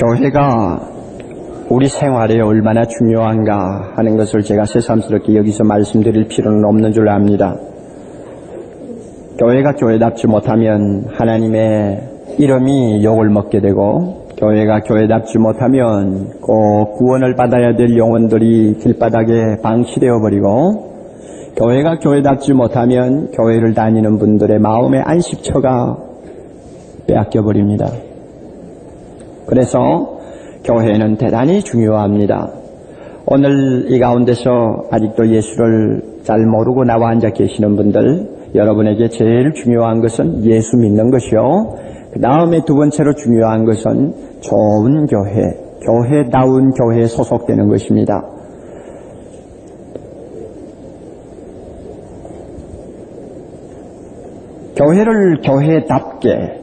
교회가 우리 생활에 얼마나 중요한가 하는 것을 제가 새삼스럽게 여기서 말씀드릴 필요는 없는 줄 압니다. 교회가 교회답지 못하면 하나님의 이름이 욕을 먹게 되고, 교회가 교회답지 못하면 꼭 구원을 받아야 될 영혼들이 길바닥에 방치되어 버리고, 교회가 교회답지 못하면 교회를 다니는 분들의 마음의 안식처가 빼앗겨 버립니다. 그래서 교회는 대단히 중요합니다. 오늘 이 가운데서 아직도 예수를 잘 모르고 나와 앉아 계시는 분들, 여러분에게 제일 중요한 것은 예수 믿는 것이요, 그 다음에 두 번째로 중요한 것은 좋은 교회, 교회다운 교회에 소속되는 것입니다. 교회를 교회답게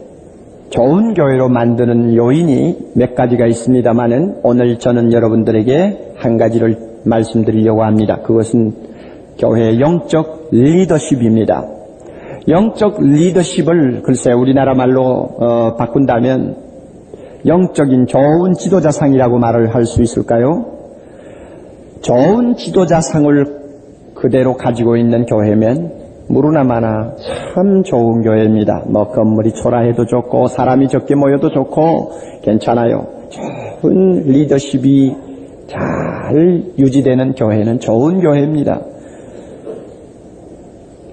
좋은 교회로 만드는 요인이 몇 가지가 있습니다만은 오늘 저는 여러분들에게 한 가지를 말씀드리려고 합니다. 그것은 교회의 영적 리더십입니다. 영적 리더십을 글쎄 우리나라 말로 바꾼다면 영적인 좋은 지도자상이라고 말을 할 수 있을까요? 좋은 지도자상을 그대로 가지고 있는 교회면 무르나 마나 참 좋은 교회입니다. 뭐 건물이 초라해도 좋고 사람이 적게 모여도 좋고 괜찮아요. 좋은 리더십이 잘 유지되는 교회는 좋은 교회입니다.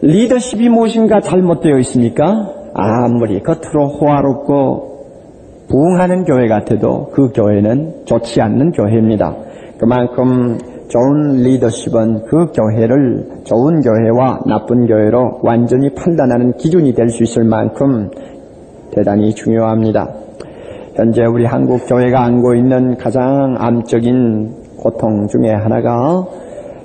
리더십이 무엇인가 잘못되어 있습니까? 아무리 겉으로 호화롭고 부흥하는 교회 같아도 그 교회는 좋지 않는 교회입니다. 그만큼 좋은 리더십은 그 교회를 좋은 교회와 나쁜 교회로 완전히 판단하는 기준이 될 수 있을 만큼 대단히 중요합니다. 현재 우리 한국 교회가 안고 있는 가장 암적인 고통 중에 하나가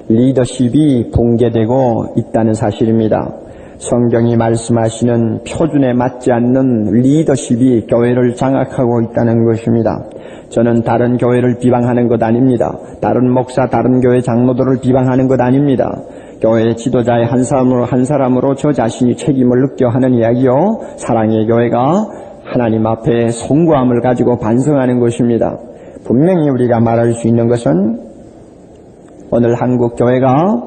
리더십이 붕괴되고 있다는 사실입니다. 성경이 말씀하시는 표준에 맞지 않는 리더십이 교회를 장악하고 있다는 것입니다. 저는 다른 교회를 비방하는 것 아닙니다. 다른 목사, 다른 교회 장로들을 비방하는 것 아닙니다. 교회 지도자의 한 사람으로 저 자신이 책임을 느껴 하는 이야기요, 사랑의 교회가 하나님 앞에 송구함을 가지고 반성하는 것입니다. 분명히 우리가 말할 수 있는 것은 오늘 한국 교회가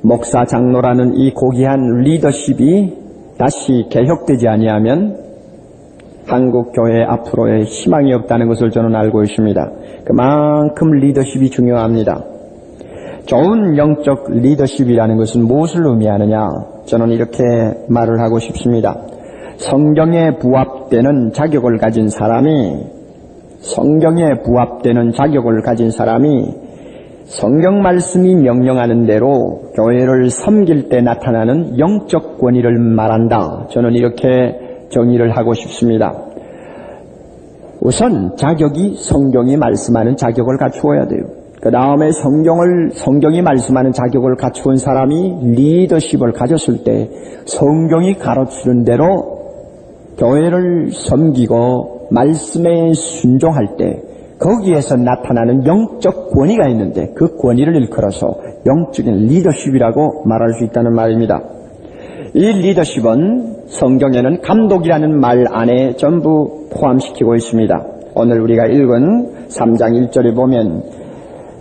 목사, 장로라는 이 고귀한 리더십이 다시 개혁되지 아니하면 한국 교회 앞으로의 희망이 없다는 것을 저는 알고 있습니다. 그만큼 리더십이 중요합니다. 좋은 영적 리더십이라는 것은 무엇을 의미하느냐? 저는 이렇게 말을 하고 싶습니다. 성경에 부합되는 자격을 가진 사람이 성경 말씀이 명령하는 대로 교회를 섬길 때 나타나는 영적 권위를 말한다. 저는 이렇게 정의를 하고 싶습니다. 우선 자격이 성경이 말씀하는 자격을 갖추어야 돼요. 그 다음에 성경이 말씀하는 자격을 갖추은 사람이 리더십을 가졌을 때 성경이 가르치는 대로 교회를 섬기고 말씀에 순종할 때 거기에서 나타나는 영적 권위가 있는데 그 권위를 일컬어서 영적인 리더십이라고 말할 수 있다는 말입니다. 이 리더십은 성경에는 감독이라는 말 안에 전부 포함시키고 있습니다. 오늘 우리가 읽은 3장 1절에 보면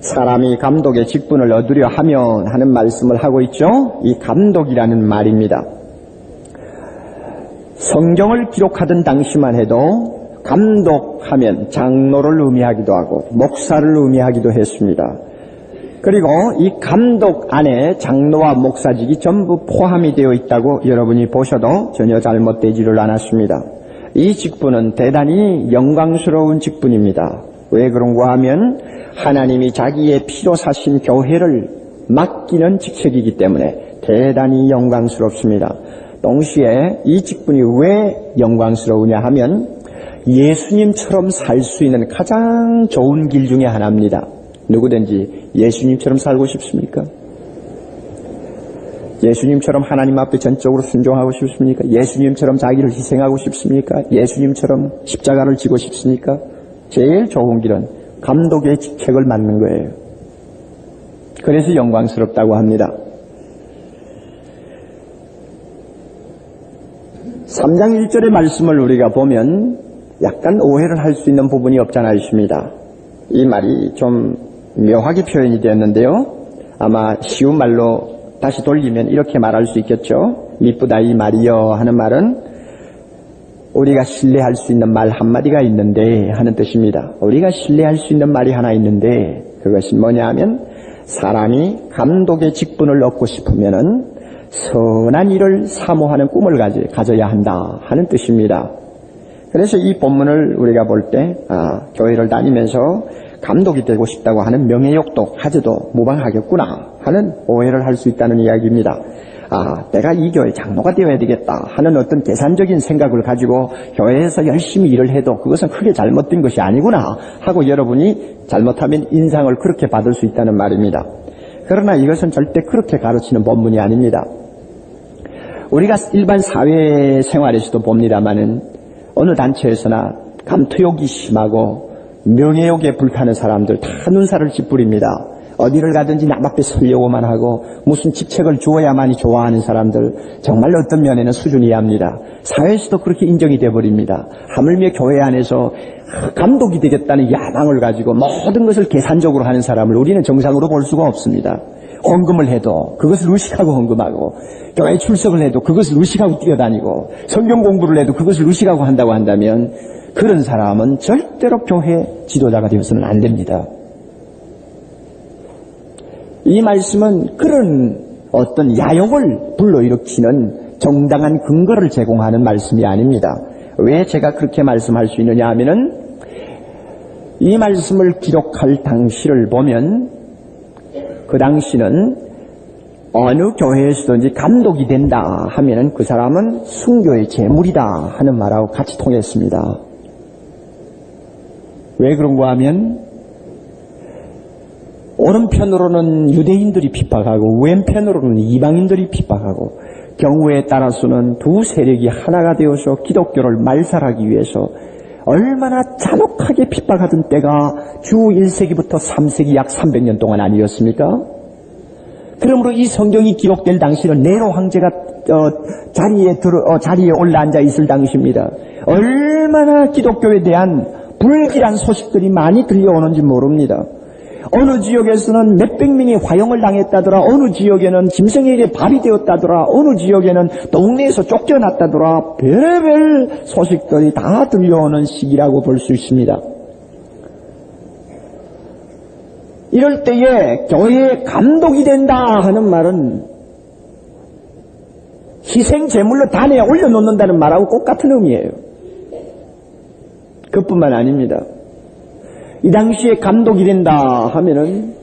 사람이 감독의 직분을 얻으려 하면 하는 말씀을 하고 있죠. 이 감독이라는 말입니다. 성경을 기록하던 당시만 해도 감독하면 장로를 의미하기도 하고 목사를 의미하기도 했습니다. 그리고 이 감독 안에 장로와 목사직이 전부 포함이 되어 있다고 여러분이 보셔도 전혀 잘못되지를 않았습니다. 이 직분은 대단히 영광스러운 직분입니다. 왜 그런가 하면 하나님이 자기의 피로 사신 교회를 맡기는 직책이기 때문에 대단히 영광스럽습니다. 동시에 이 직분이 왜 영광스러우냐 하면 예수님처럼 살 수 있는 가장 좋은 길 중에 하나입니다. 누구든지 예수님처럼 살고 싶습니까? 예수님처럼 하나님 앞에 전적으로 순종하고 싶습니까? 예수님처럼 자기를 희생하고 싶습니까? 예수님처럼 십자가를 지고 싶습니까? 제일 좋은 길은 감독의 직책을 맡는 거예요. 그래서 영광스럽다고 합니다. 3장 1절의 말씀을 우리가 보면 약간 오해를 할 수 있는 부분이 없잖아 있습니다. 이 말이 좀 묘하게 표현이 되었는데요. 아마 쉬운 말로 다시 돌리면 이렇게 말할 수 있겠죠. 미쁘다 이 말이여 하는 말은 우리가 신뢰할 수 있는 말 한마디가 있는데 하는 뜻입니다. 우리가 신뢰할 수 있는 말이 하나 있는데 그것이 뭐냐 하면 사람이 감독의 직분을 얻고 싶으면은 선한 일을 사모하는 꿈을 가져야 한다 하는 뜻입니다. 그래서 이 본문을 우리가 볼 때 교회를 다니면서 감독이 되고 싶다고 하는 명예욕도 가져도 무방하겠구나 하는 오해를 할 수 있다는 이야기입니다. 내가 이 교회 장로가 되어야 되겠다 하는 어떤 계산적인 생각을 가지고 교회에서 열심히 일을 해도 그것은 크게 잘못된 것이 아니구나 하고 여러분이 잘못하면 인상을 그렇게 받을 수 있다는 말입니다. 그러나 이것은 절대 그렇게 가르치는 본문이 아닙니다. 우리가 일반 사회생활에서도 봅니다마는 어느 단체에서나 감투욕이 심하고 명예욕에 불타는 사람들 다 눈살을 찌푸립니다. 어디를 가든지 남 앞에 서려고만 하고 무슨 직책을 주어야만이 좋아하는 사람들 정말 어떤 면에는 수준이 이하입니다. 사회에서도 그렇게 인정이 돼버립니다. 하물며 교회 안에서 감독이 되겠다는 야망을 가지고 모든 것을 계산적으로 하는 사람을 우리는 정상으로 볼 수가 없습니다. 헌금을 해도 그것을 의식하고 헌금하고 교회 출석을 해도 그것을 의식하고 뛰어다니고 성경 공부를 해도 그것을 의식하고 한다고 한다면 그런 사람은 절대로 교회 지도자가 되어서는 안 됩니다. 이 말씀은 그런 어떤 야욕을 불러일으키는 정당한 근거를 제공하는 말씀이 아닙니다. 왜 제가 그렇게 말씀할 수 있느냐 하면은 이 말씀을 기록할 당시를 보면 그 당시는 어느 교회에서든지 감독이 된다 하면은 그 사람은 순교의 제물이다 하는 말하고 같이 통했습니다. 왜 그런가 하면 오른편으로는 유대인들이 핍박하고 왼편으로는 이방인들이 핍박하고 경우에 따라서는 두 세력이 하나가 되어서 기독교를 말살하기 위해서 얼마나 잔혹하게 핍박하던 때가 주 1세기부터 3세기 약 300년 동안 아니었습니까? 그러므로 이 성경이 기록될 당시는 네로 황제가 자리에 올라앉아 있을 당시입니다. 얼마나 기독교에 대한 불길한 소식들이 많이 들려오는지 모릅니다. 어느 지역에서는 몇백 명이 화형을 당했다더라. 어느 지역에는 짐승에게 발이 되었다더라. 어느 지역에는 동네에서 쫓겨났다더라. 별의별 소식들이 다 들려오는 시기라고 볼 수 있습니다. 이럴 때에 교회의 감독이 된다 하는 말은 희생 제물로 단에 올려놓는다는 말하고 똑같은 의미예요. 그뿐만 아닙니다. 이 당시에 감독이 된다 하면은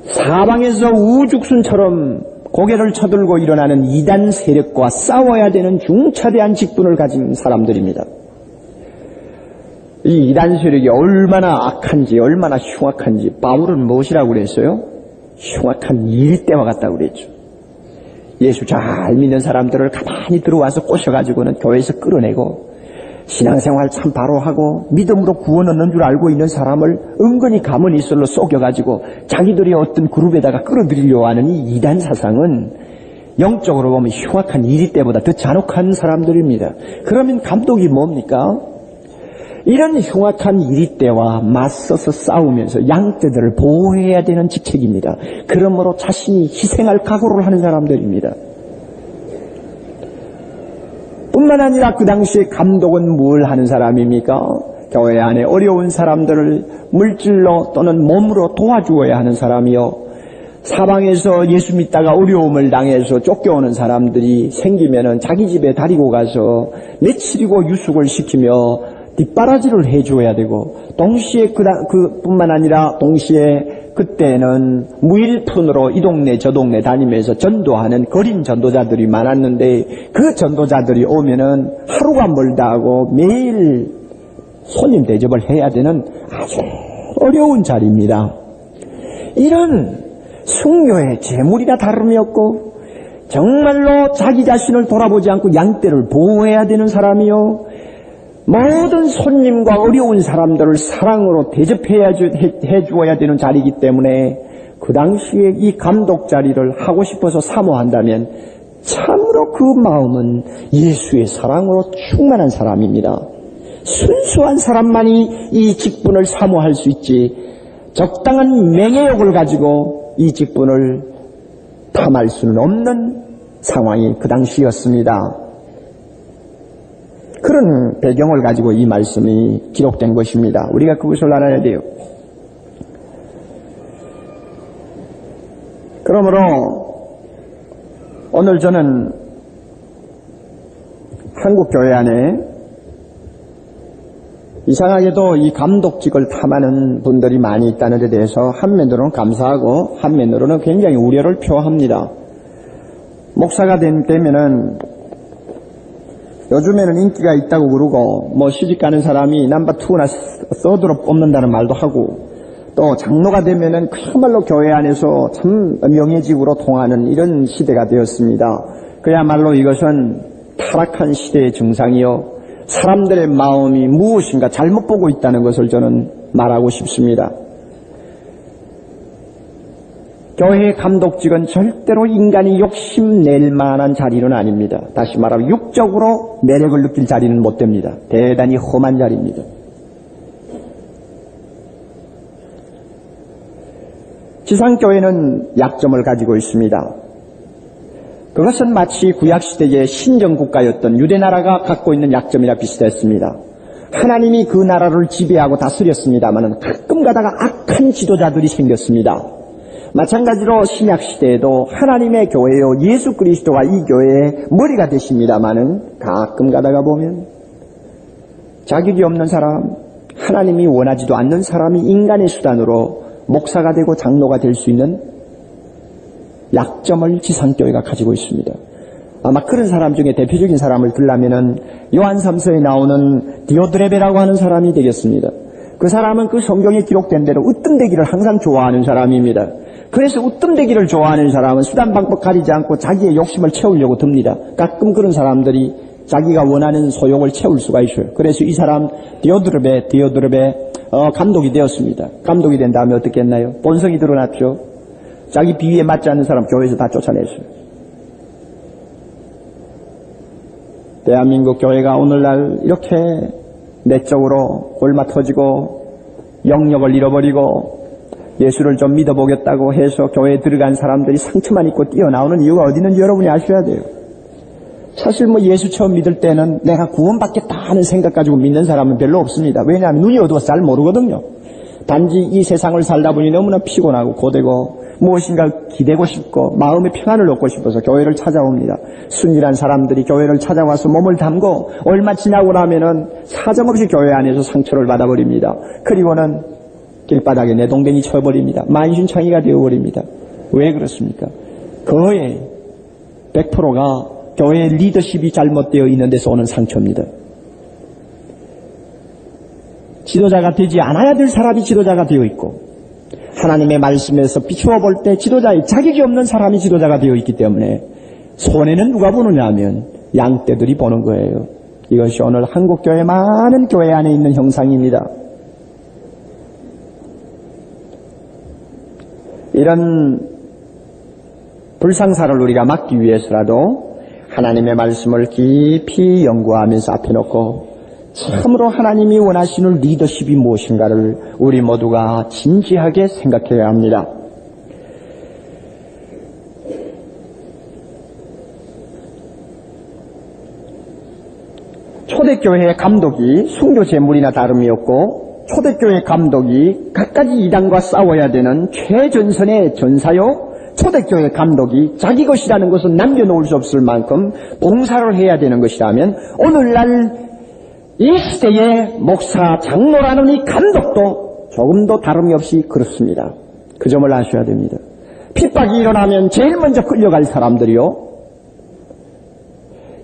사방에서 우죽순처럼 고개를 쳐들고 일어나는 이단 세력과 싸워야 되는 중차대한 직분을 가진 사람들입니다. 이 이단 세력이 얼마나 악한지 얼마나 흉악한지 바울은 무엇이라고 그랬어요? 흉악한 일대와 같다고 그랬죠. 예수 잘 믿는 사람들을 가만히 들어와서 꼬셔가지고는 교회에서 끌어내고 신앙생활 참 바로 하고 믿음으로 구원 얻는 줄 알고 있는 사람을 은근히 가문이슬로 속여가지고 자기들의 어떤 그룹에다가 끌어들이려고 하는 이 이단 사상은 영적으로 보면 흉악한 이리 때보다 더 잔혹한 사람들입니다. 그러면 감독이 뭡니까? 이런 흉악한 이리 때와 맞서서 싸우면서 양떼들을 보호해야 되는 직책입니다. 그러므로 자신이 희생할 각오를 하는 사람들입니다. 뿐만 아니라 그 당시에 감독은 뭘 하는 사람입니까? 교회 안에 어려운 사람들을 물질로 또는 몸으로 도와주어야 하는 사람이요. 사방에서 예수 믿다가 어려움을 당해서 쫓겨오는 사람들이 생기면은 자기 집에 데리고 가서 며칠이고 유숙을 시키며 뒷바라지를 해줘야 되고, 동시에 그뿐만 아니라 동시에 그때는 무일푼으로 이 동네 저 동네 다니면서 전도하는 거린 전도자들이 많았는데 그 전도자들이 오면은 하루가 멀다 하고 매일 손님 대접을 해야 되는 아주 어려운 자리입니다. 이런 순교의 재물이나 다름이 없고 정말로 자기 자신을 돌아보지 않고 양떼를 보호해야 되는 사람이요, 모든 손님과 어려운 사람들을 사랑으로 대접해 주어야 되는 자리이기 때문에 그 당시에 이 감독 자리를 하고 싶어서 사모한다면 참으로 그 마음은 예수의 사랑으로 충만한 사람입니다. 순수한 사람만이 이 직분을 사모할 수 있지, 적당한 명예욕을 가지고 이 직분을 탐할 수는 없는 상황이 그 당시였습니다. 그런 배경을 가지고 이 말씀이 기록된 것입니다. 우리가 그것을 알아야 돼요. 그러므로 오늘 저는 한국 교회 안에 이상하게도 이 감독직을 탐하는 분들이 많이 있다는 데 대해서 한면으로는 감사하고 한면으로는 굉장히 우려를 표합니다. 목사가 되면은 요즘에는 인기가 있다고 그러고 뭐 시집가는 사람이 넘버 2나 서드로 뽑는다는 말도 하고, 또 장로가 되면은 그야말로 교회 안에서 참 명예직으로 통하는 이런 시대가 되었습니다. 그야말로 이것은 타락한 시대의 증상이요, 사람들의 마음이 무엇인가 잘못 보고 있다는 것을 저는 말하고 싶습니다. 교회의 감독직은 절대로 인간이 욕심낼 만한 자리는 아닙니다. 다시 말하면 육적으로 매력을 느낄 자리는 못 됩니다. 대단히 험한 자리입니다. 지상교회는 약점을 가지고 있습니다. 그것은 마치 구약시대의 신정국가였던 유대나라가 갖고 있는 약점이나 비슷했습니다. 하나님이 그 나라를 지배하고 다스렸습니다만 가끔 가다가 악한 지도자들이 생겼습니다. 마찬가지로 신약시대에도 하나님의 교회요, 예수 그리스도가 이 교회의 머리가 되십니다만 가끔 가다가 보면 자격이 없는 사람, 하나님이 원하지도 않는 사람이 인간의 수단으로 목사가 되고 장로가 될 수 있는 약점을 지상교회가 가지고 있습니다. 아마 그런 사람 중에 대표적인 사람을 들라면은 요한삼서에 나오는 디오드레베라고 하는 사람이 되겠습니다. 그 사람은 그 성경에 기록된 대로 으뜸되기를 항상 좋아하는 사람입니다. 그래서 으뜸되기를 좋아하는 사람은 수단 방법 가리지 않고 자기의 욕심을 채우려고 듭니다. 가끔 그런 사람들이 자기가 원하는 소욕을 채울 수가 있어요. 그래서 이 사람 디오드레베 감독이 되었습니다. 감독이 된 다음에 어떻게 했나요? 본성이 드러났죠. 자기 비위에 맞지 않는 사람 교회에서 다 쫓아냈어요. 대한민국 교회가 오늘날 이렇게 내적으로 골마 터지고 영역을 잃어버리고 예수를 좀 믿어보겠다고 해서 교회에 들어간 사람들이 상처만 입고 뛰어나오는 이유가 어디 있는지 여러분이 아셔야 돼요. 사실 뭐 예수 처음 믿을 때는 내가 구원받겠다 하는 생각 가지고 믿는 사람은 별로 없습니다. 왜냐하면 눈이 어두워서 잘 모르거든요. 단지 이 세상을 살다 보니 너무나 피곤하고 고되고 무엇인가 기대고 싶고 마음의 평안을 얻고 싶어서 교회를 찾아옵니다. 순진한 사람들이 교회를 찾아와서 몸을 담고 얼마 지나고 나면은 사정없이 교회 안에서 상처를 받아버립니다. 그리고는 길바닥에 내동댕이 쳐버립니다. 만신창이가 되어버립니다. 왜 그렇습니까? 거의 100%가 교회의 리더십이 잘못되어 있는 데서 오는 상처입니다. 지도자가 되지 않아야 될 사람이 지도자가 되어 있고 하나님의 말씀에서 비추어 볼 때 지도자의 자격이 없는 사람이 지도자가 되어 있기 때문에 손해는 누가 보느냐 하면 양떼들이 보는 거예요. 이것이 오늘 한국교회 많은 교회 안에 있는 형상입니다. 이런 불상사를 우리가 막기 위해서라도 하나님의 말씀을 깊이 연구하면서 앞에 놓고 참으로 하나님이 원하시는 리더십이 무엇인가를 우리 모두가 진지하게 생각해야 합니다. 초대교회의 감독이 순교 제물이나 다름이었고 초대교회 감독이 갖가지 이단과 싸워야 되는 최전선의 전사요, 초대교회 감독이 자기 것이라는 것은 남겨놓을 수 없을 만큼 봉사를 해야 되는 것이라면 오늘날 이 시대의 목사, 장로라는 이 감독도 조금도 다름이 없이 그렇습니다. 그 점을 아셔야 됩니다. 핍박이 일어나면 제일 먼저 끌려갈 사람들이요,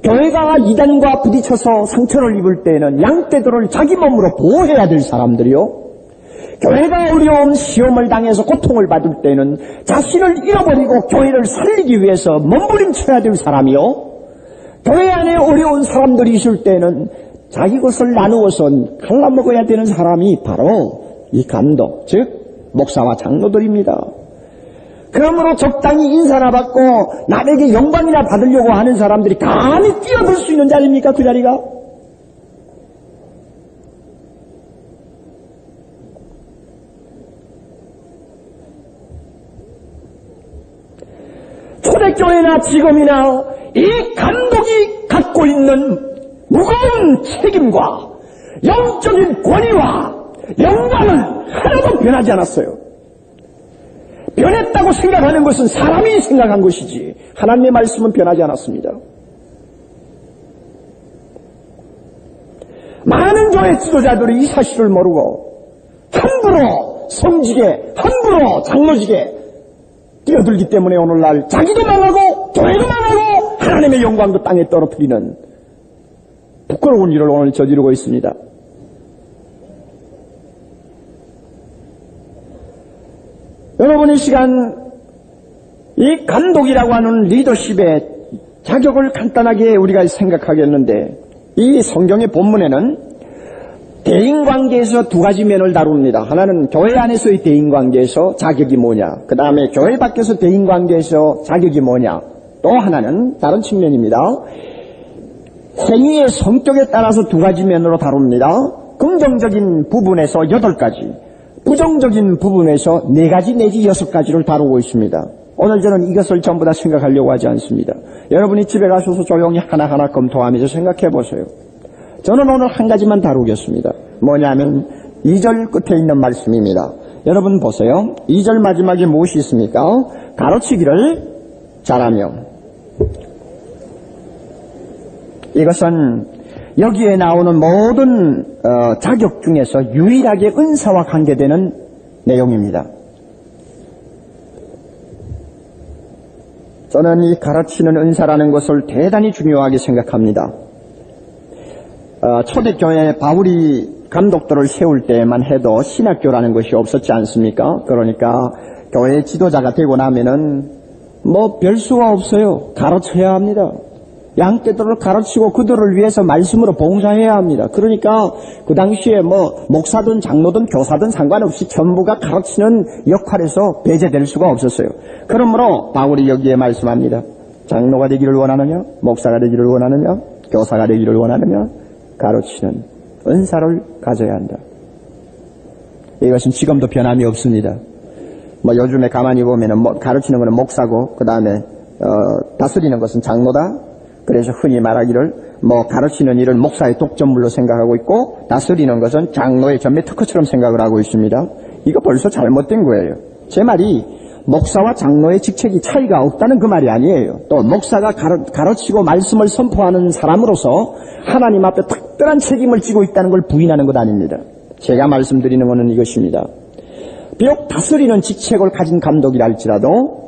교회가 이단과 부딪혀서 상처를 입을 때에는 양떼들을 자기 몸으로 보호해야 될 사람들이요, 교회가 어려운 시험을 당해서 고통을 받을 때는 자신을 잃어버리고 교회를 살리기 위해서 몸부림쳐야 될 사람이요, 교회 안에 어려운 사람들이 있을 때는 자기 것을 나누어서 갈라먹어야 되는 사람이 바로 이 감독, 즉 목사와 장로들입니다. 그러므로 적당히 인사나 받고 남에게 영광이나 받으려고 하는 사람들이 감히 뛰어들 수 있는 자리입니까? 그 자리가? 초대교회나 지금이나 이 감독이 갖고 있는 무거운 책임과 영적인 권위와 영광은 하나도 변하지 않았어요. 변했다고 생각하는 것은 사람이 생각한 것이지 하나님의 말씀은 변하지 않았습니다. 많은 교회 지도자들이 이 사실을 모르고 함부로 성직에 함부로 장로직에 뛰어들기 때문에 오늘날 자기도 망하고 교회도 망하고 하나님의 영광도 땅에 떨어뜨리는 부끄러운 일을 오늘 저지르고 있습니다. 여러분 이 시간 이 감독이라고 하는 리더십의 자격을 간단하게 우리가 생각하겠는데 이 성경의 본문에는 대인관계에서 두 가지 면을 다룹니다. 하나는 교회 안에서의 대인관계에서 자격이 뭐냐, 그 다음에 교회 밖에서 대인관계에서 자격이 뭐냐, 또 하나는 다른 측면입니다. 행위의 성격에 따라서 두 가지 면으로 다룹니다. 긍정적인 부분에서 8가지, 부정적인 부분에서 4가지 내지 6가지를 다루고 있습니다. 오늘 저는 이것을 전부 다 생각하려고 하지 않습니다. 여러분이 집에 가셔서 조용히 하나하나 검토하면서 생각해 보세요. 저는 오늘 한 가지만 다루겠습니다. 뭐냐면 2절 끝에 있는 말씀입니다. 여러분 보세요. 2절 마지막에 무엇이 있습니까? 가르치기를 잘하며. 이것은 여기에 나오는 모든 자격 중에서 유일하게 은사와 관계되는 내용입니다. 저는 이 가르치는 은사라는 것을 대단히 중요하게 생각합니다. 초대교회 바울이 감독들을 세울 때만 해도 신학교라는 것이 없었지 않습니까? 그러니까 교회 지도자가 되고 나면은 뭐 별 수가 없어요. 가르쳐야 합니다. 양떼들을 가르치고 그들을 위해서 말씀으로 봉사해야 합니다. 그러니까 그 당시에 뭐 목사든 장로든 교사든 상관없이 전부가 가르치는 역할에서 배제될 수가 없었어요. 그러므로 바울이 여기에 말씀합니다. 장로가 되기를 원하느냐? 목사가 되기를 원하느냐? 교사가 되기를 원하느냐? 가르치는 은사를 가져야 한다. 이것은 지금도 변함이 없습니다. 뭐 요즘에 가만히 보면은 가르치는 것은 목사고 그 다음에 다스리는 것은 장로다. 그래서 흔히 말하기를 가르치는 일을 목사의 독점물로 생각하고 있고 다스리는 것은 장로의 전매 특허처럼 생각을 하고 있습니다. 이거 벌써 잘못된 거예요. 제 말이 목사와 장로의 직책이 차이가 없다는 그 말이 아니에요. 또 목사가 가르치고 말씀을 선포하는 사람으로서 하나님 앞에 특별한 책임을 지고 있다는 걸 부인하는 것 아닙니다. 제가 말씀드리는 것은 이것입니다. 비록 다스리는 직책을 가진 감독이라 할지라도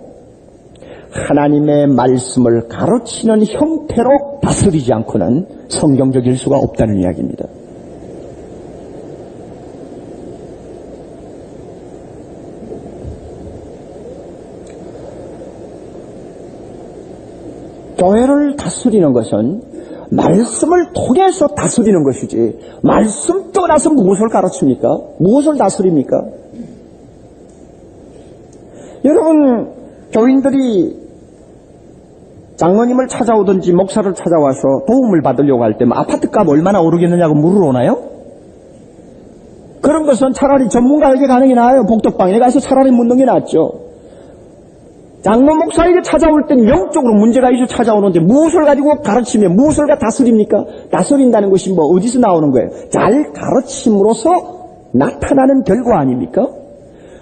하나님의 말씀을 가르치는 형태로 다스리지 않고는 성경적일 수가 없다는 이야기입니다. 교회를 다스리는 것은 말씀을 통해서 다스리는 것이지 말씀 떠나서 무엇을 가르칩니까? 무엇을 다스립니까? 여러분 교인들이 장로님을 찾아오든지 목사를 찾아와서 도움을 받으려고 할 때 아파트값 얼마나 오르겠느냐고 물으러 오나요? 그런 것은 차라리 전문가에게 가는 게 나아요. 복덕방에 가서 차라리 묻는 게 낫죠. 장로 목사에게 찾아올 때는 영적으로 문제가 있어 찾아오는데 무엇을 가지고 가르치며 무엇을 다스립니까? 다스린다는 것이 어디서 나오는 거예요? 잘 가르침으로써 나타나는 결과 아닙니까?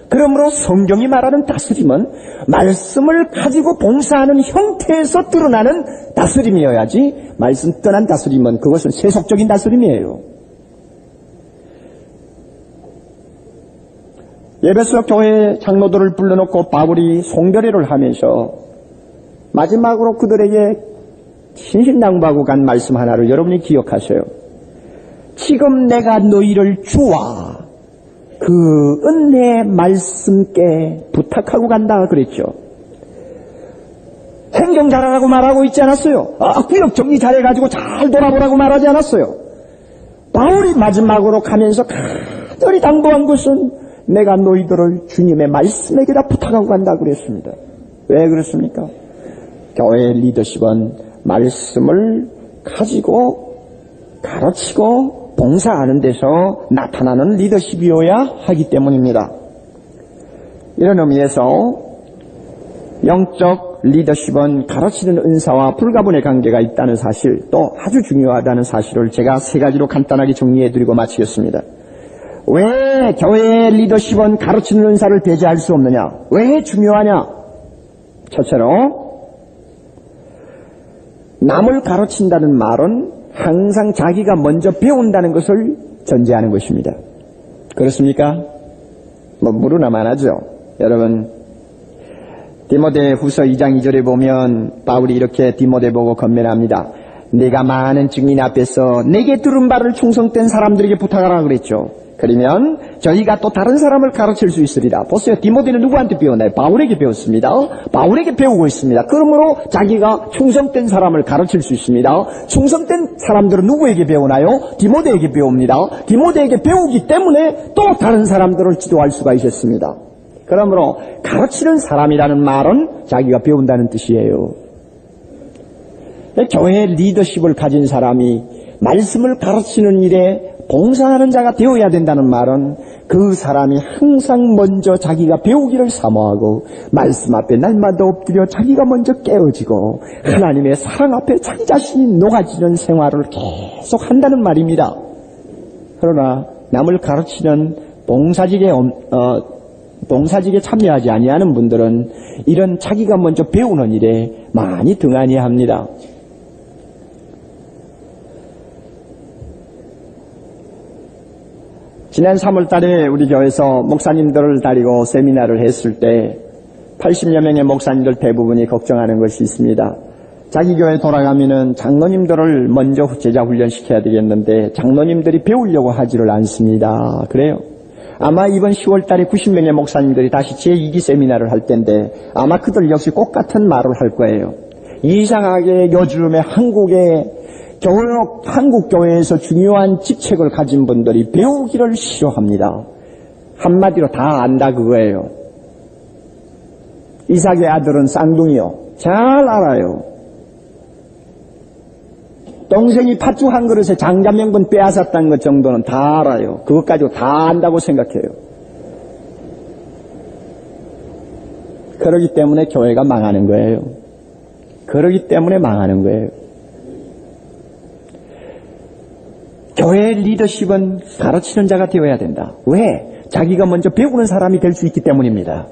그러므로 성경이 말하는 다스림은 말씀을 가지고 봉사하는 형태에서 드러나는 다스림이어야지 말씀 떠난 다스림은 그것은 세속적인 다스림이에요. 에베소 교회 장로들을 불러놓고 바울이 송별회를 하면서 마지막으로 그들에게 신신당부하고 간 말씀 하나를 여러분이 기억하세요. 지금 내가 너희를 주와 그 은혜의 말씀께 부탁하고 간다 그랬죠. 행정 잘하라고 말하고 있지 않았어요. 구역 정리 잘해가지고 잘 돌아보라고 말하지 않았어요. 바울이 마지막으로 가면서 간절히 당부한 것은 내가 너희들을 주님의 말씀에게다 부탁하고 간다고 그랬습니다. 왜 그렇습니까? 교회의 리더십은 말씀을 가지고 가르치고 봉사하는 데서 나타나는 리더십이어야 하기 때문입니다. 이런 의미에서 영적 리더십은 가르치는 은사와 불가분의 관계가 있다는 사실, 또 아주 중요하다는 사실을 제가 세 가지로 간단하게 정리해드리고 마치겠습니다. 왜 교회의 리더십은 가르치는 은사를 배제할 수 없느냐? 왜 중요하냐? 첫째로, 남을 가르친다는 말은 항상 자기가 먼저 배운다는 것을 전제하는 것입니다. 그렇습니까? 물으나만 하죠. 여러분, 디모데 후서 2장 2절에 보면 바울이 이렇게 디모데 보고 건면합니다. 내가 많은 증인 앞에서 내게 들은 바를 충성된 사람들에게 부탁하라 그랬죠. 그러면 저희가 또 다른 사람을 가르칠 수 있으리라. 보세요. 디모데는 누구한테 배웠나요? 바울에게 배웠습니다. 바울에게 배우고 있습니다. 그러므로 자기가 충성된 사람을 가르칠 수 있습니다. 충성된 사람들은 누구에게 배우나요? 디모데에게 배웁니다. 디모데에게 배우기 때문에 또 다른 사람들을 지도할 수가 있었습니다. 그러므로 가르치는 사람이라는 말은 자기가 배운다는 뜻이에요. 교회의 리더십을 가진 사람이 말씀을 가르치는 일에 봉사하는 자가 되어야 된다는 말은 그 사람이 항상 먼저 자기가 배우기를 사모하고 말씀 앞에 날마다 엎드려 자기가 먼저 깨어지고 하나님의 사랑 앞에 자기 자신이 녹아지는 생활을 계속 한다는 말입니다. 그러나 남을 가르치는 봉사직에 참여하지 아니하는 분들은 이런 자기가 먼저 배우는 일에 많이 등한히 합니다. 지난 3월 달에 우리 교회에서 목사님들을 데리고 세미나를 했을 때 80여 명의 목사님들 대부분이 걱정하는 것이 있습니다. 자기 교회 돌아가면은 장로님들을 먼저 제자 훈련시켜야 되겠는데 장로님들이 배우려고 하지를 않습니다. 그래요? 아마 이번 10월 달에 90명의 목사님들이 다시 제2기 세미나를 할 텐데 아마 그들 역시 똑같은 말을 할 거예요. 이상하게 요즘에 한국 교회에서 중요한 직책을 가진 분들이 배우기를 싫어합니다. 한마디로 다 안다 그거예요. 이삭의 아들은 쌍둥이요. 잘 알아요. 동생이 팥죽 한 그릇에 장자명분 빼앗았다는 것 정도는 다 알아요. 그것 가지고 다 안다고 생각해요. 그러기 때문에 교회가 망하는 거예요. 그러기 때문에 망하는 거예요. 교회의 리더십은 가르치는 자가 되어야 된다. 왜? 자기가 먼저 배우는 사람이 될 수 있기 때문입니다.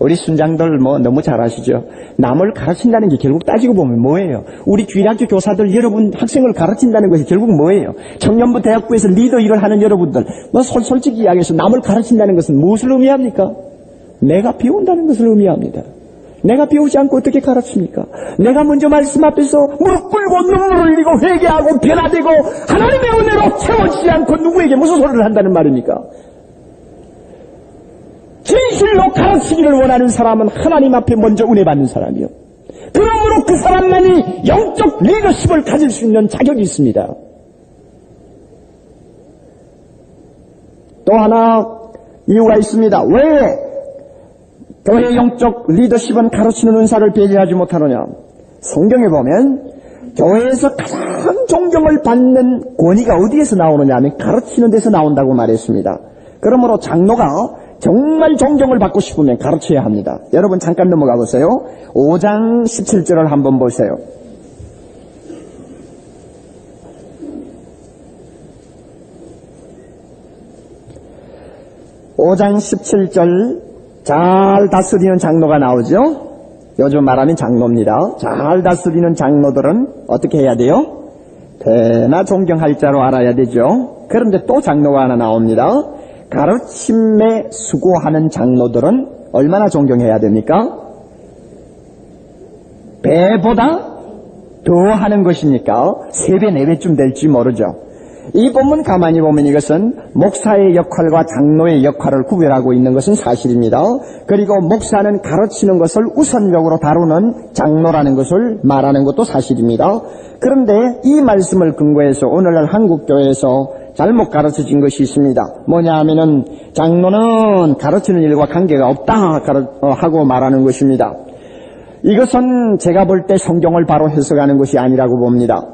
우리 순장들 너무 잘 아시죠? 남을 가르친다는 게 결국 따지고 보면 뭐예요? 우리 주일학교 교사들 여러분 학생을 가르친다는 것이 결국 뭐예요? 청년부 대학부에서 리더 일을 하는 여러분들 솔직히 이야기해서 남을 가르친다는 것은 무엇을 의미합니까? 내가 배운다는 것을 의미합니다. 내가 배우지 않고 어떻게 가르칩니까? 내가 먼저 말씀 앞에서 무릎 꿇고 눈물을 흘리고 회개하고 변화되고 하나님의 은혜로 채워지지 않고 누구에게 무슨 소리를 한다는 말입니까? 진실로 가르치기를 원하는 사람은 하나님 앞에 먼저 은혜 받는 사람이요. 그러므로 그 사람만이 영적 리더십을 가질 수 있는 자격이 있습니다. 또 하나 이유가 있습니다. 왜 교회의 영적 리더십은 가르치는 은사를 배제하지 못하느냐? 성경에 보면 교회에서 가장 존경을 받는 권위가 어디에서 나오느냐 하면 가르치는 데서 나온다고 말했습니다. 그러므로 장로가 정말 존경을 받고 싶으면 가르쳐야 합니다. 여러분 잠깐 넘어가 보세요. 5장 17절을 한번 보세요. (5장 17절) 잘 다스리는 장로가 나오죠. 요즘 말하면 장로입니다. 잘 다스리는 장로들은 어떻게 해야 돼요? 대나 존경할 자로 알아야 되죠. 그런데 또 장로가 하나 나옵니다. 가르침에 수고하는 장로들은 얼마나 존경해야 됩니까? 배보다 더 하는 것입니까? 3배, 4배쯤 될지 모르죠. 이 본문 가만히 보면 이것은 목사의 역할과 장로의 역할을 구별하고 있는 것은 사실입니다. 그리고 목사는 가르치는 것을 우선적으로 다루는 장로라는 것을 말하는 것도 사실입니다. 그런데 이 말씀을 근거해서 오늘날 한국교회에서 잘못 가르쳐진 것이 있습니다. 뭐냐 하면은 장로는 가르치는 일과 관계가 없다 하고 말하는 것입니다. 이것은 제가 볼 때 성경을 바로 해석하는 것이 아니라고 봅니다.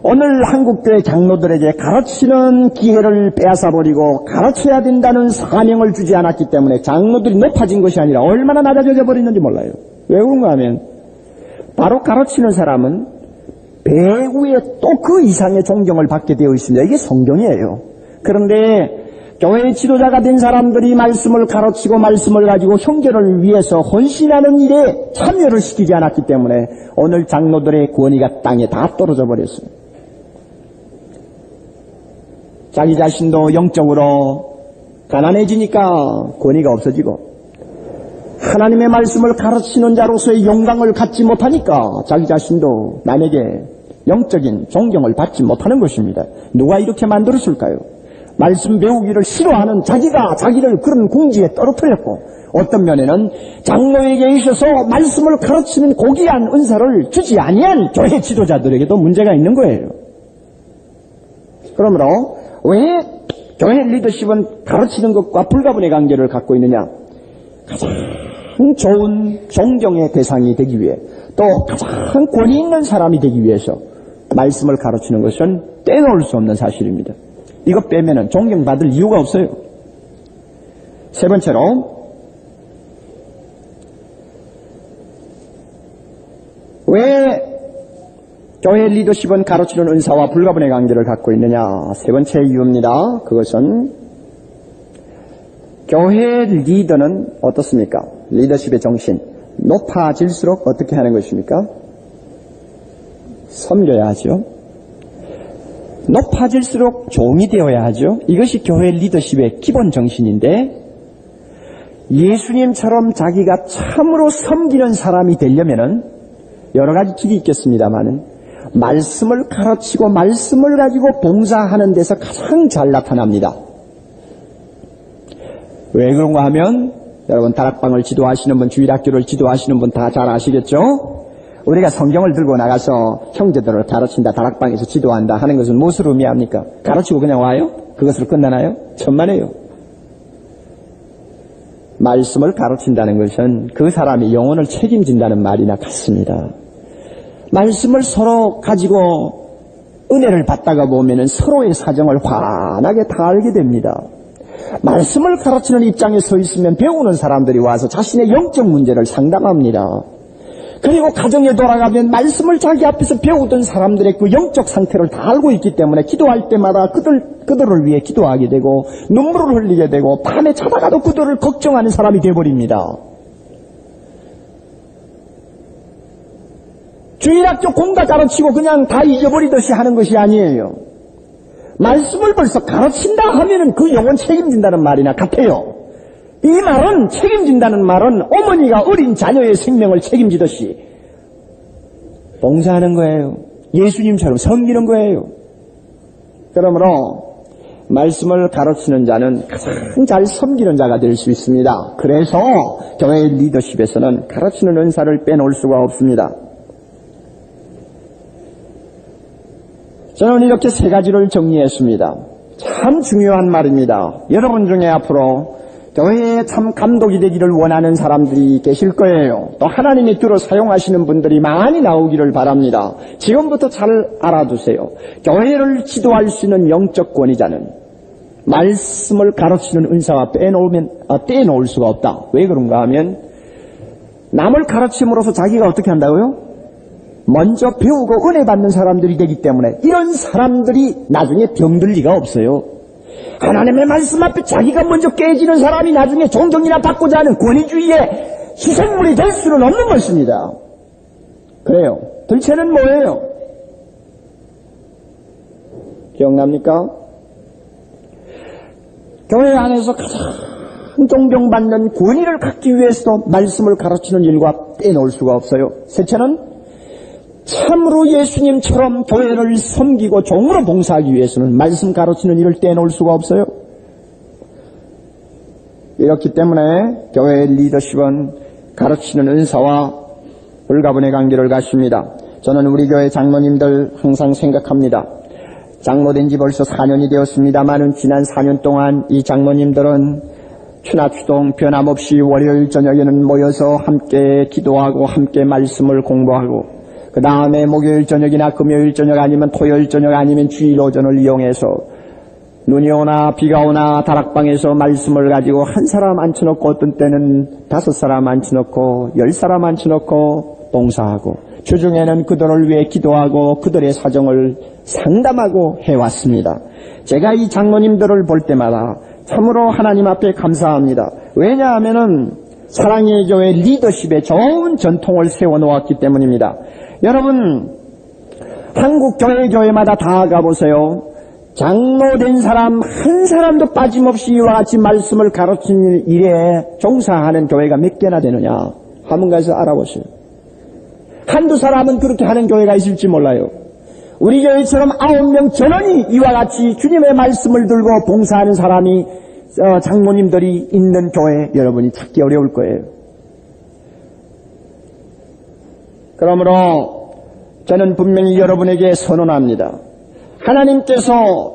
오늘 한국교회 장로들에게 가르치는 기회를 빼앗아버리고 가르쳐야 된다는 사명을 주지 않았기 때문에 장로들이 높아진 것이 아니라 얼마나 낮아져 버리는지 몰라요. 왜 그런가 하면 바로 가르치는 사람은 배후에 또 그 이상의 존경을 받게 되어 있습니다. 이게 성경이에요. 그런데 교회 지도자가 된 사람들이 말씀을 가르치고 말씀을 가지고 형제를 위해서 헌신하는 일에 참여를 시키지 않았기 때문에 오늘 장로들의 권위가 땅에 다 떨어져 버렸어요. 자기 자신도 영적으로 가난해지니까 권위가 없어지고 하나님의 말씀을 가르치는 자로서의 영광을 갖지 못하니까 자기 자신도 남에게 영적인 존경을 받지 못하는 것입니다. 누가 이렇게 만들었을까요? 말씀 배우기를 싫어하는 자기가 자기를 그런 궁지에 떨어뜨렸고 어떤 면에는 장로에게 있어서 말씀을 가르치는 고귀한 은사를 주지 아니한 교회 지도자들에게도 문제가 있는 거예요. 그러므로 왜 교회 리더십은 가르치는 것과 불가분의 관계를 갖고 있느냐? 가장 좋은 존경의 대상이 되기 위해 또 가장 권위 있는 사람이 되기 위해서 말씀을 가르치는 것은 떼놓을 수 없는 사실입니다. 이거 빼면은 존경받을 이유가 없어요. 세 번째로 왜 교회 리더십은 가르치는 은사와 불가분의 관계를 갖고 있느냐? 세 번째 이유입니다. 그것은 교회 리더는 어떻습니까? 리더십의 정신 높아질수록 어떻게 하는 것입니까? 섬겨야 하죠. 높아질수록 종이 되어야 하죠. 이것이 교회 리더십의 기본 정신인데 예수님처럼 자기가 참으로 섬기는 사람이 되려면은 여러 가지 길이 있겠습니다만은 말씀을 가르치고 말씀을 가지고 봉사하는 데서 가장 잘 나타납니다. 왜 그런가 하면 여러분 다락방을 지도하시는 분, 주일학교를 지도하시는 분 다 잘 아시겠죠? 우리가 성경을 들고 나가서 형제들을 가르친다, 다락방에서 지도한다 하는 것은 무엇을 의미합니까? 가르치고 그냥 와요? 그것으로 끝나나요? 천만에요. 말씀을 가르친다는 것은 그 사람의 영혼을 책임진다는 말이나 같습니다. 말씀을 서로 가지고 은혜를 받다가 보면은 서로의 사정을 환하게 다 알게 됩니다. 말씀을 가르치는 입장에 서 있으면 배우는 사람들이 와서 자신의 영적 문제를 상담합니다. 그리고 가정에 돌아가면 말씀을 자기 앞에서 배우던 사람들의 그 영적 상태를 다 알고 있기 때문에 기도할 때마다 그들을 위해 기도하게 되고 눈물을 흘리게 되고 밤에 자다가도 그들을 걱정하는 사람이 되어버립니다. 주일학교 공다 가르치고 그냥 다 잊어버리듯이 하는 것이 아니에요. 말씀을 벌써 가르친다 하면은 그 영혼 책임진다는 말이나 같아요. 이 말은 책임진다는 말은 어머니가 어린 자녀의 생명을 책임지듯이 봉사하는 거예요. 예수님처럼 섬기는 거예요. 그러므로 말씀을 가르치는 자는 가장 잘 섬기는 자가 될 수 있습니다. 그래서 교회 리더십에서는 가르치는 은사를 빼놓을 수가 없습니다. 저는 이렇게 세 가지를 정리했습니다. 참 중요한 말입니다. 여러분 중에 앞으로 교회에 참 감독이 되기를 원하는 사람들이 계실 거예요. 또 하나님이 들어 사용하시는 분들이 많이 나오기를 바랍니다. 지금부터 잘 알아두세요. 교회를 지도할 수 있는 영적 권위자는 말씀을 가르치는 은사와 떼놓을 수가 없다. 왜 그런가 하면 남을 가르침으로써 자기가 어떻게 한다고요? 먼저 배우고 은혜 받는 사람들이 되기 때문에 이런 사람들이 나중에 병들 리가 없어요. 하나님의 말씀 앞에 자기가 먼저 깨지는 사람이 나중에 존경이나 받고자 하는 권위주의의 희생물이 될 수는 없는 것입니다. 그래요. 들체는 뭐예요? 기억납니까? 교회 안에서 가장 존경받는 권위를 갖기 위해서도 말씀을 가르치는 일과 떼놓을 수가 없어요. 셋째는 참으로 예수님처럼 교회를 섬기고 종으로 봉사하기 위해서는 말씀 가르치는 일을 떼놓을 수가 없어요. 이렇기 때문에 교회의 리더십은 가르치는 은사와 불가분의 관계를 갖습니다. 저는 우리 교회 장로님들 항상 생각합니다. 장로된 지 벌써 4년이 되었습니다만은 지난 4년 동안 이 장로님들은 추나추동 변함없이 월요일 저녁에는 모여서 함께 기도하고 함께 말씀을 공부하고 그 다음에 목요일 저녁이나 금요일 저녁 아니면 토요일 저녁 아니면 주일 오전을 이용해서 눈이 오나 비가 오나 다락방에서 말씀을 가지고 한 사람 앉혀놓고 어떤 때는 5사람 앉혀놓고 10사람 앉혀놓고 봉사하고 주중에는 그들을 위해 기도하고 그들의 사정을 상담하고 해왔습니다. 제가 이 장로님들을 볼 때마다 참으로 하나님 앞에 감사합니다. 왜냐하면은 사랑의 교회 리더십에 좋은 전통을 세워놓았기 때문입니다. 여러분 한국 교회마다 다 가보세요. 장로된 사람 한 사람도 빠짐없이 이와 같이 말씀을 가르치는 일에 종사하는 교회가 몇 개나 되느냐 한번 가서 알아보세요. 한두 사람은 그렇게 하는 교회가 있을지 몰라요. 우리 교회처럼 9명 전원이 이와 같이 주님의 말씀을 들고 봉사하는 사람이 장로님들이 있는 교회 여러분이 찾기 어려울 거예요. 그러므로 저는 분명히 여러분에게 선언합니다. 하나님께서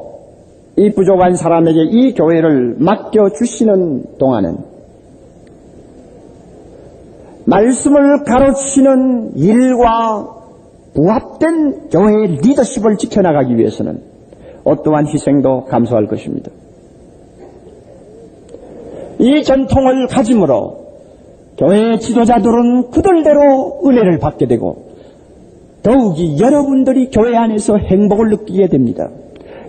이 부족한 사람에게 이 교회를 맡겨주시는 동안은 말씀을 가르치는 일과 부합된 교회의 리더십을 지켜나가기 위해서는 어떠한 희생도 감수할 것입니다. 이 전통을 가짐으로 교회의 지도자들은 그들대로 은혜를 받게 되고 더욱이 여러분들이 교회 안에서 행복을 느끼게 됩니다.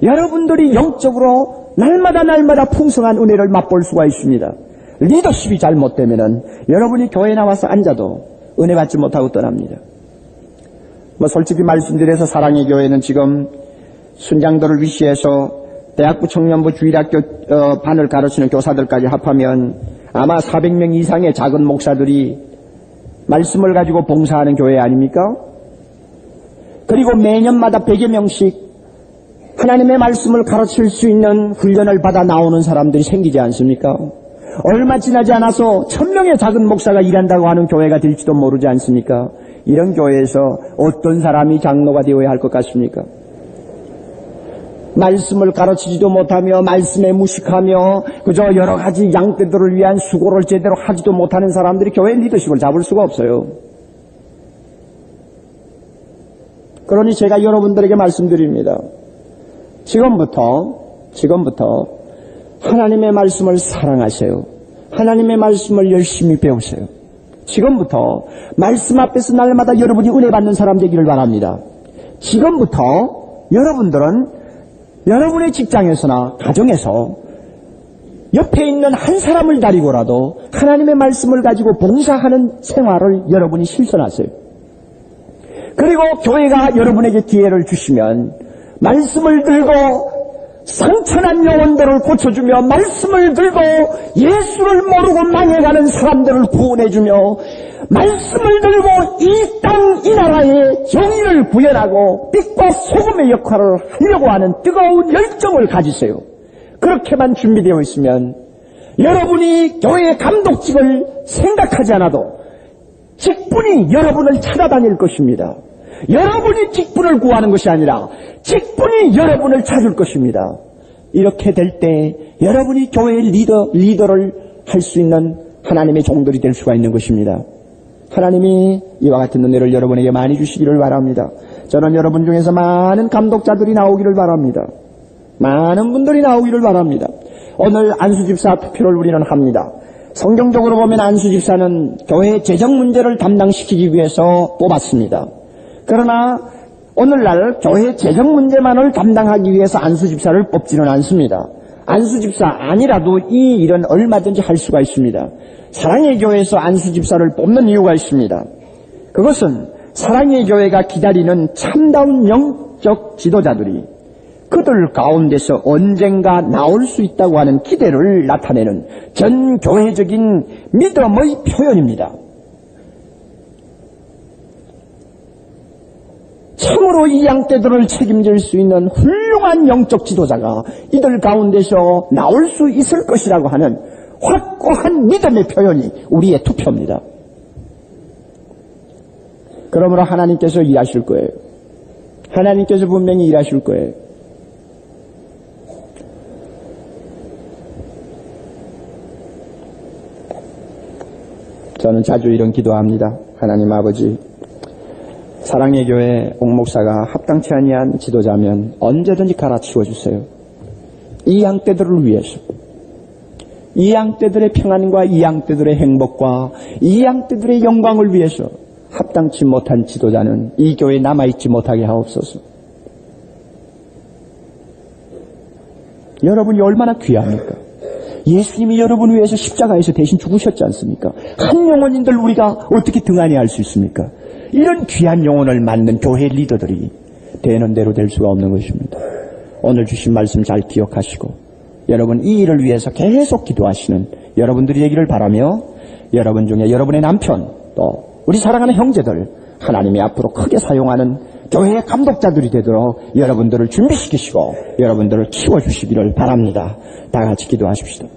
여러분들이 영적으로 날마다 풍성한 은혜를 맛볼 수가 있습니다. 리더십이 잘못되면은 여러분이 교회에 나와서 앉아도 은혜 받지 못하고 떠납니다. 솔직히 말씀드려서 사랑의 교회는 지금 순장들을 위시해서 대학부 청년부 주일학교 반을 가르치는 교사들까지 합하면 아마 400명 이상의 작은 목사들이 말씀을 가지고 봉사하는 교회 아닙니까? 그리고 매년마다 100여 명씩 하나님의 말씀을 가르칠 수 있는 훈련을 받아 나오는 사람들이 생기지 않습니까? 얼마 지나지 않아서 1000명의 작은 목사가 일한다고 하는 교회가 될지도 모르지 않습니까? 이런 교회에서 어떤 사람이 장로가 되어야 할 것 같습니까? 말씀을 가르치지도 못하며 말씀에 무식하며 그저 여러 가지 양떼들을 위한 수고를 제대로 하지도 못하는 사람들이 교회 리더십을 잡을 수가 없어요. 그러니 제가 여러분들에게 말씀드립니다. 지금부터 하나님의 말씀을 사랑하세요. 하나님의 말씀을 열심히 배우세요. 지금부터 말씀 앞에서 날마다 여러분이 은혜 받는 사람 되기를 바랍니다. 지금부터 여러분들은 여러분의 직장에서나 가정에서 옆에 있는 한 사람을 다리고라도 하나님의 말씀을 가지고 봉사하는 생활을 여러분이 실천하세요. 그리고 교회가 여러분에게 기회를 주시면 말씀을 들고 상처난 영혼들을 고쳐주며 말씀을 들고 예수를 모르고 망해가는 사람들을 구원해주며 말씀을 들고 이 땅, 이 나라의 정의를 구현하고 빛과 소금의 역할을 하려고 하는 뜨거운 열정을 가지세요. 그렇게만 준비되어 있으면 여러분이 교회의 감독직을 생각하지 않아도 직분이 여러분을 찾아다닐 것입니다. 여러분이 직분을 구하는 것이 아니라 직분이 여러분을 찾을 것입니다. 이렇게 될 때 여러분이 교회의 리더를 할 수 있는 하나님의 종들이 될 수가 있는 것입니다. 하나님이 이와 같은 은혜를 여러분에게 많이 주시기를 바랍니다. 저는 여러분 중에서 많은 감독자들이 나오기를 바랍니다. 많은 분들이 나오기를 바랍니다. 오늘 안수집사 투표를 우리는 합니다. 성경적으로 보면 안수집사는 교회의 재정 문제를 담당시키기 위해서 뽑았습니다. 그러나 오늘날 교회 재정 문제만을 담당하기 위해서 안수집사를 뽑지는 않습니다. 안수집사 아니라도 이 일은 얼마든지 할 수가 있습니다. 사랑의 교회에서 안수집사를 뽑는 이유가 있습니다. 그것은 사랑의 교회가 기다리는 참다운 영적 지도자들이 그들 가운데서 언젠가 나올 수 있다고 하는 기대를 나타내는 전 교회적인 믿음의 표현입니다. 참으로 이 양떼들을 책임질 수 있는 훌륭한 영적 지도자가 이들 가운데서 나올 수 있을 것이라고 하는 확고한 믿음의 표현이 우리의 투표입니다. 그러므로 하나님께서 일하실 거예요. 하나님께서 분명히 일하실 거예요. 저는 자주 이런 기도합니다. 하나님 아버지, 사랑의 교회 옥목사가 합당치 아니한 지도자면 언제든지 갈아치워 주세요. 이 양떼들을 위해서, 이 양떼들의 평안과 이 양떼들의 행복과 이 양떼들의 영광을 위해서 합당치 못한 지도자는 이 교회에 남아있지 못하게 하옵소서. 여러분이 얼마나 귀합니까? 예수님이 여러분을 위해서 십자가에서 대신 죽으셨지 않습니까? 한 영혼인들 우리가 어떻게 등한히 할 수 있습니까? 이런 귀한 영혼을 만든 교회 리더들이 되는 대로 될 수가 없는 것입니다. 오늘 주신 말씀 잘 기억하시고 여러분 이 일을 위해서 계속 기도하시는 여러분들이 되기를 바라며, 여러분 중에 여러분의 남편 또 우리 사랑하는 형제들 하나님이 앞으로 크게 사용하는 교회의 감독자들이 되도록 여러분들을 준비시키시고 여러분들을 키워주시기를 바랍니다. 다 같이 기도하십시다.